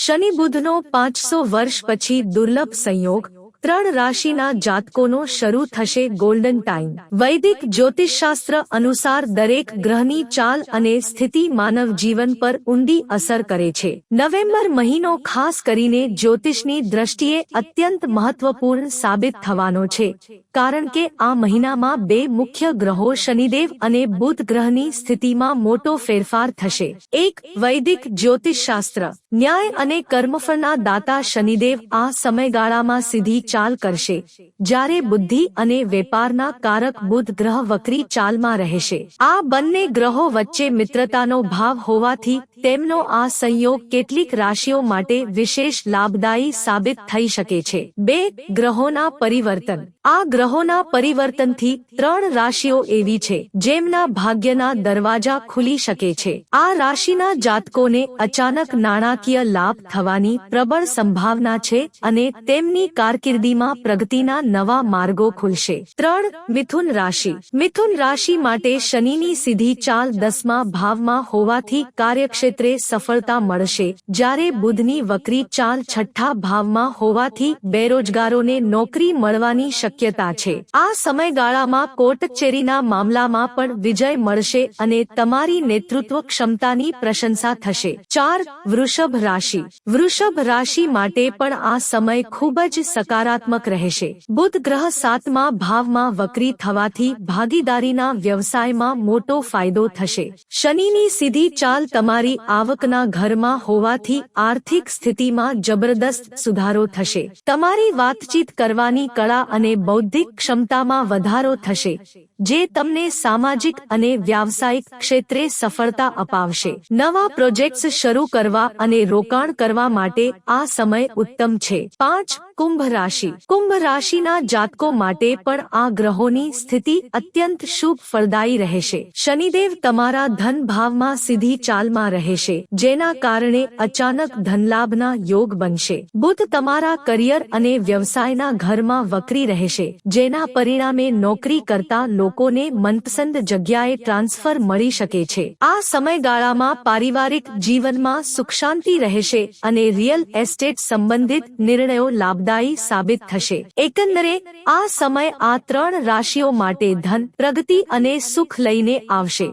શનિ બુધનો 500 વર્ષ પછી દુર્લભ સંયોગ 3 રાશિના જાતકોનો શરૂ થશે ગોલ્ડન ટાઈમ। વૈદિક જ્યોતિષશાસ્ત્ર અનુસાર દરેક ગ્રહની ચાલ અને સ્થિતિ માનવ જીવન પર ઊંડી અસર કરે છે। નવેમ્બર મહિનો ખાસ કરીને જ્યોતિષની દ્રષ્ટિએ અત્યંત મહત્વપૂર્ણ સાબિત થવાનો છે, કારણ કે આ મહિનામાં બે મુખ્ય ગ્રહો શનિદેવ અને બુધ ગ્રહની સ્થિતિમાં મોટો ફેરફાર થશે। એક વૈદિક જ્યોતિષશાસ્ત્ર ન્યાય અને કર્મફળના દાતા શનિદેવ આ સમયગાળામાં સીધી ચાલ કરશે, જ્યારે બુદ્ધિ અને વેપારના કારક બુધ ગ્રહ વક્રી ચાલમાં રહેશે। આ બંને ગ્રહો વચ્ચે મિત્રતાનો ભાવ હોવાથી તેમનો આ સંયોગ કેટલીક રાશિઓ માટે વિશેષ લાભદાયી સાબિત થઈ શકે છે। બે ગ્રહોના પરિવર્તન। આ ગ્રહોના પરિવર્તનથી 3 રાશિઓ એવી છે જેમના ભાગ્યના દરવાજા ખુલી શકે છે। આ રાશિના જાતકોને અચાનક નાણાકીય લાભ થવાની પ્રબળ સંભાવના છે અને તેમની કારકિર્દીમાં પ્રગતિના નવા માર્ગો ખુલશે। 3 મિથુન રાશિ। મિથુન રાશિ માટે શનિની સીધી ચાલ 10મા ભાવમાં હોવાથી કાર્યક્ષેત્રે સફળતા મળશે, જ્યારે બુધની વક્રી ચાલ 6ઠા ભાવમાં હોવાથી બેરોજગારોને નોકરી મળવાની શક્યતા છે। આ સમયગાળામાં કોર્ટ કચેરીના મામલામાં પણ વિજય મળશે અને તમારી નેતૃત્વ ક્ષમતાની પ્રશંસા થશે। 4 વૃષભ રાશિ। વૃષભ રાશિ માટે પણ આ સમય ખૂબ જ સકારાત્મક રહેશે। બુધ ગ્રહ 7મા ભાવમાં વક્રી થવાથી ભાગીદારીના વ્યવસાયમાં મોટો ફાયદો થશે। શનિની સીધી ચાલ તમારી આવકના ઘરમાં હોવાથી આર્થિક સ્થિતિમાં જબરદસ્ત સુધારો થશે। તમારી વાતચીત કરવાની કળા અને બૌદ્ધિક ક્ષમતામાં વધારો થશે, જે તમને સામાજિક અને વ્યાવસાયિક ક્ષેત્રે સફળતા અપાવશે। નવા પ્રોજેક્ટ્સ શરૂ કરવા અને રોકાણ કરવા માટે આ સમય ઉત્તમ છે। 5 કુંભ રાશિ। કુંભ રાશિના જાતકો માટે પણ આ ગ્રહોની સ્થિતિ અત્યંત શુભ ફળદાયી રહેશે। શનિદેવ તમારા ધન ભાવમાં સીધી ચાલમાં રહેશે, જેના કારણે અચાનક ધનલાભના યોગ બનશે। બુધ તમારા કરિયર અને વ્યવસાયના ઘરમાં વક્રી રહેશે, જેના પરિણામે નોકરી કરતા લોકોને મનપસંદ જગ્યાએ ટ્રાન્સફર મળી શકે છે। આ સમયગાળામાં પારિવારિક જીવનમાં સુખ શાંતિ રહેશે અને રિયલ એસ્ટેટ સંબંધિત નિર્ણયો લાભદાયી સાબિત થશે। એકંદરે આ સમય આ 3 રાશિઓ માટે ધન, પ્રગતિ અને સુખ લઈને આવશે।